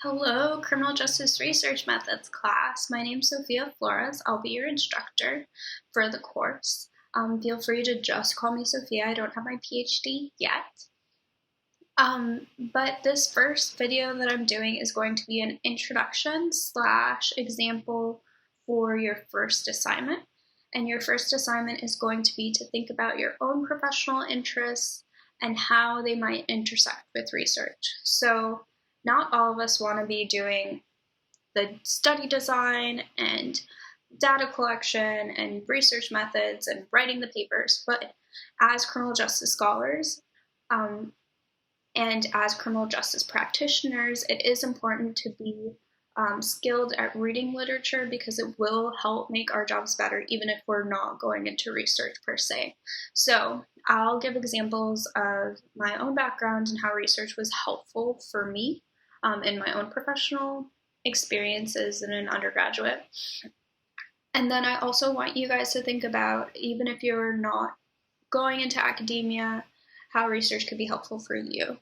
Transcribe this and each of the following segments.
Hello, Criminal Justice Research Methods class. My name's Sophia Flores. I'll be your instructor for the course. Feel free to just call me Sophia. I don't have my PhD yet. But this first video that I'm doing is going to be an introduction / example for your first assignment. And your first assignment is going to be to think about your own professional interests and how they might intersect with research. So not all of us want to be doing the study design and data collection and research methods and writing the papers, but as criminal justice scholars and as criminal justice practitioners, it is important to be skilled at reading literature because it will help make our jobs better even if we're not going into research per se. So I'll give examples of my own background and how research was helpful for me in my own professional experiences in an undergraduate. And then I also want you guys to think about, even if you're not going into academia, how research could be helpful for you.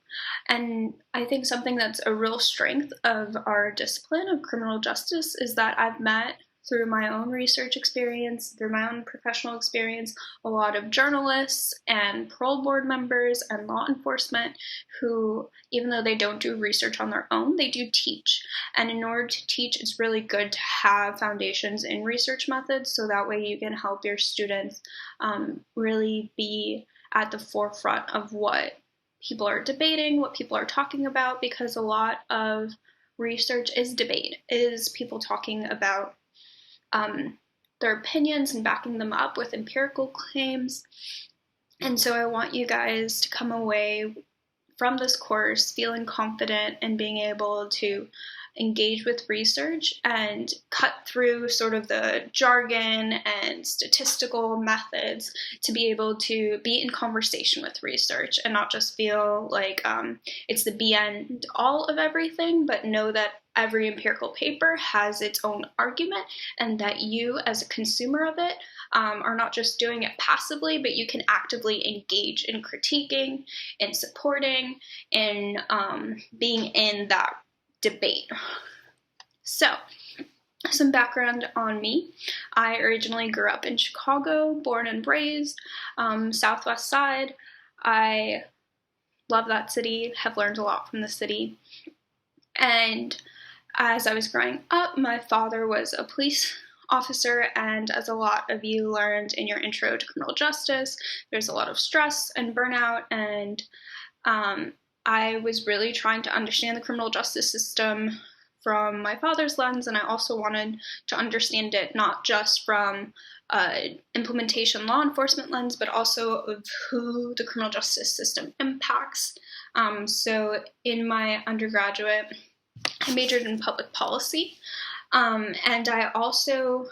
And I think something that's a real strength of our discipline of criminal justice is that I've met, through my own research experience, through my own professional experience, a lot of journalists and parole board members and law enforcement who, even though they don't do research on their own, they do teach. And in order to teach, it's really good to have foundations in research methods so that way you can help your students really be at the forefront of what people are debating, what people are talking about, because a lot of research is debate, is people talking about their opinions and backing them up with empirical claims. And so I want you guys to come away from this course feeling confident and being able to engage with research and cut through sort of the jargon and statistical methods to be able to be in conversation with research and not just feel like it's the be end all of everything, but know that every empirical paper has its own argument and that you as a consumer of it are not just doing it passively, but you can actively engage in critiquing, in supporting, in being in that debate. So, some background on me. I originally grew up in Chicago, born and raised, Southwest Side. I love that city, have learned a lot from the city. And as I was growing up, my father was a police officer, and as a lot of you learned in your intro to criminal justice, there's a lot of stress and burnout, and I was really trying to understand the criminal justice system from my father's lens, and I also wanted to understand it not just from implementation law enforcement lens, but also of who the criminal justice system impacts. So in my undergraduate, I majored in public policy, and I also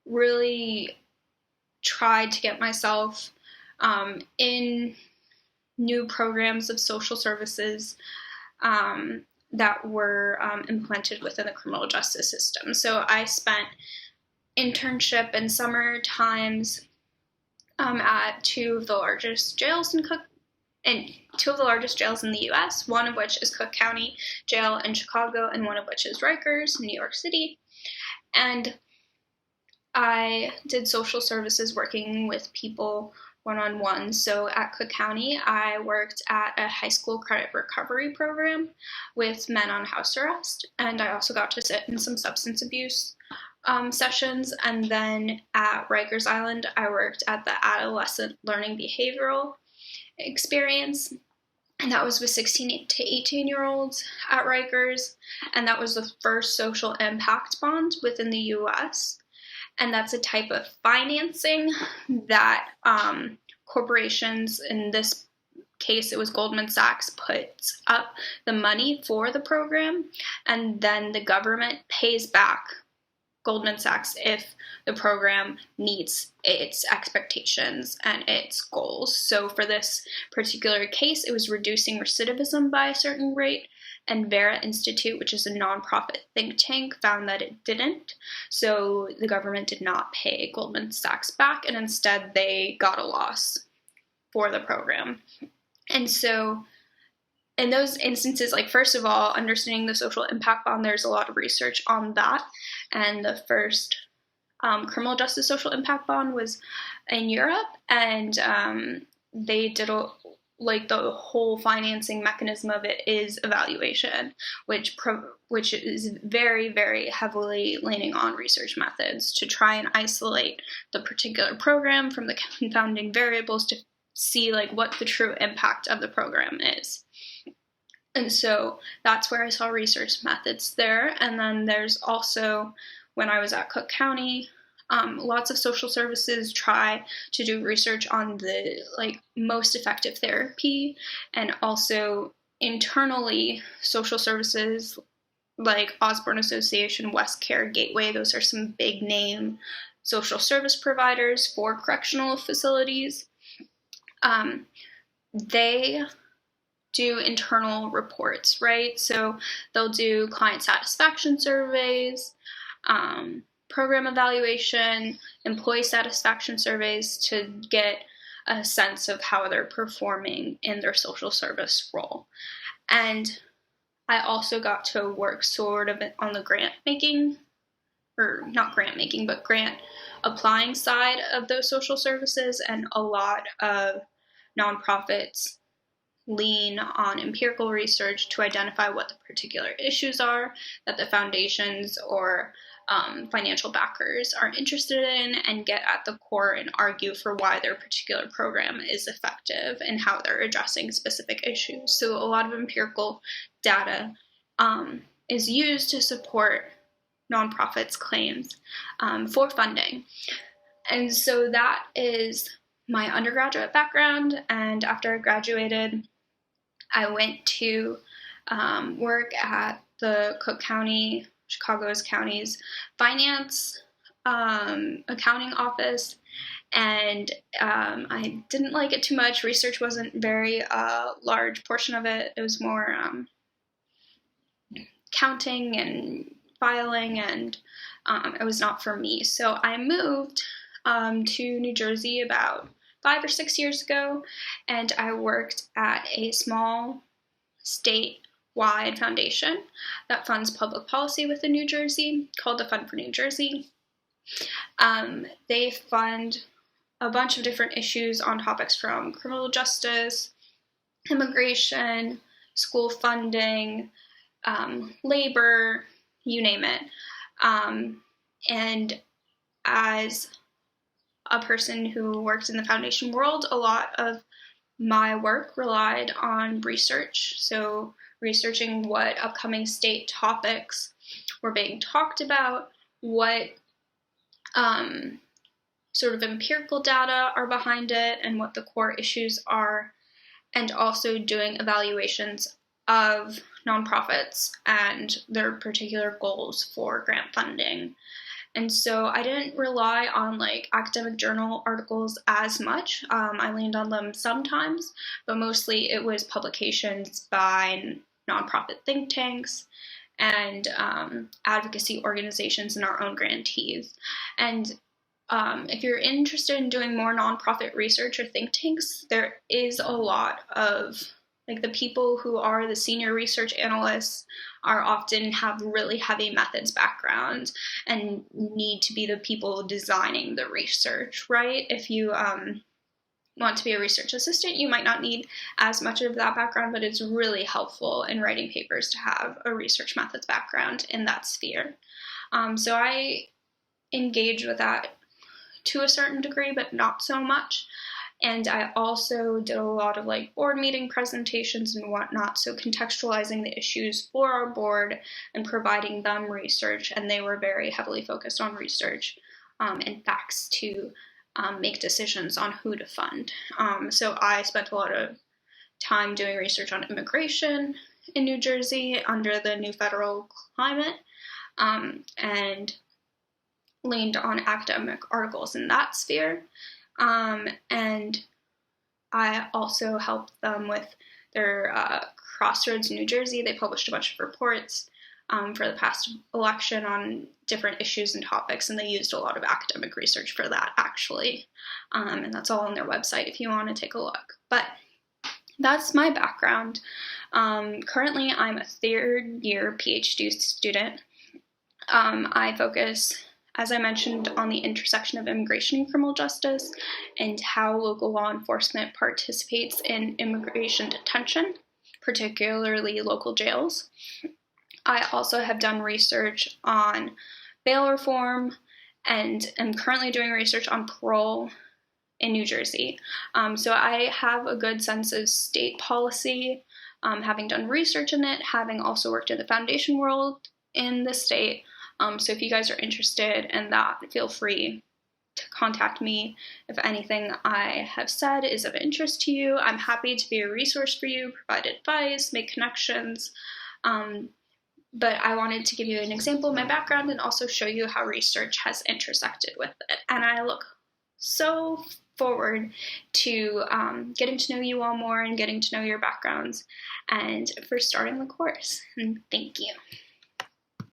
really tried to get myself in new programs of social services that were implemented within the criminal justice system. So I spent internship and summer times at two of the largest jails in the U.S., one of which is Cook County Jail in Chicago, and one of which is Rikers, New York City. And I did social services working with people one-on-one. So at Cook County, I worked at a high school credit recovery program with men on house arrest, and I also got to sit in some substance abuse sessions. And then at Rikers Island, I worked at the adolescent learning behavioral experience, and that was with 16 to 18-year-olds at Rikers, and that was the first social impact bond within the U.S., and that's a type of financing that corporations, in this case it was Goldman Sachs, puts up the money for the program, and then the government pays back Goldman Sachs if the program meets its expectations and its goals. So for this particular case, it was reducing recidivism by a certain rate, and Vera Institute, which is a nonprofit think tank, found that it didn't. So the government did not pay Goldman Sachs back, and instead they got a loss for the program. And so in those instances, like, first of all, understanding the social impact bond, there's a lot of research on that. And the first criminal justice social impact bond was in Europe, and they did the whole financing mechanism of it is evaluation, which is very, very heavily leaning on research methods to try and isolate the particular program from the confounding variables to see like what the true impact of the program is. And so that's where I saw research methods there. And then there's also, when I was at Cook County, lots of social services try to do research on the most effective therapy, and also internally social services like Osborne Association, West Care, Gateway. Those are some big name social service providers for correctional facilities. They do internal reports, right? So they'll do client satisfaction surveys, program evaluation, employee satisfaction surveys to get a sense of how they're performing in their social service role. And I also got to work sort of on the grant making, or not grant making, but grant applying side of those social services, and a lot of nonprofits lean on empirical research to identify what the particular issues are that the foundations or financial backers are interested in, and get at the core and argue for why their particular program is effective and how they're addressing specific issues. So a lot of empirical data is used to support nonprofits' claims for funding. And so that is my undergraduate background. And after I graduated, I went to work at the Cook County, Chicago's county's finance accounting office, and I didn't like it too much. Research wasn't very large portion of it. It was more counting and filing, and it was not for me. So I moved to New Jersey about 5 or 6 years ago, and I worked at a small statewide foundation that funds public policy within New Jersey called the Fund for New Jersey. They fund a bunch of different issues on topics from criminal justice, immigration, school funding, labor, you name it. And as a person who works in the foundation world, a lot of my work relied on research. So researching what upcoming state topics were being talked about, what sort of empirical data are behind it, and what the core issues are, and also doing evaluations of nonprofits and their particular goals for grant funding. And so I didn't rely on academic journal articles as much. I leaned on them sometimes, but mostly it was publications by nonprofit think tanks and advocacy organizations and our own grantees. And if you're interested in doing more nonprofit research or think tanks, there is a lot of the people who are the senior research analysts are often have really heavy methods background and need to be the people designing the research, right? If you want to be a research assistant, you might not need as much of that background, but it's really helpful in writing papers to have a research methods background in that sphere. So I engage with that to a certain degree, but not so much. And I also did a lot of board meeting presentations and whatnot, so contextualizing the issues for our board and providing them research, and they were very heavily focused on research and facts to make decisions on who to fund. So I spent a lot of time doing research on immigration in New Jersey under the new federal climate, and leaned on academic articles in that sphere. And I also helped them with their Crossroads New Jersey. They published a bunch of reports for the past election on different issues and topics, and they used a lot of academic research for that, actually. And that's all on their website if you want to take a look. But that's my background. Currently, I'm a third year PhD student. I focus, as I mentioned, on the intersection of immigration and criminal justice and how local law enforcement participates in immigration detention, particularly local jails. I also have done research on bail reform and am currently doing research on parole in New Jersey. So I have a good sense of state policy, having done research in it, having also worked in the foundation world in the state. So if you guys are interested in that, feel free to contact me. If anything I have said is of interest to you, I'm happy to be a resource for you, provide advice, make connections. But I wanted to give you an example of my background and also show you how research has intersected with it. And I look so forward to getting to know you all more and getting to know your backgrounds and for starting the course. And thank you.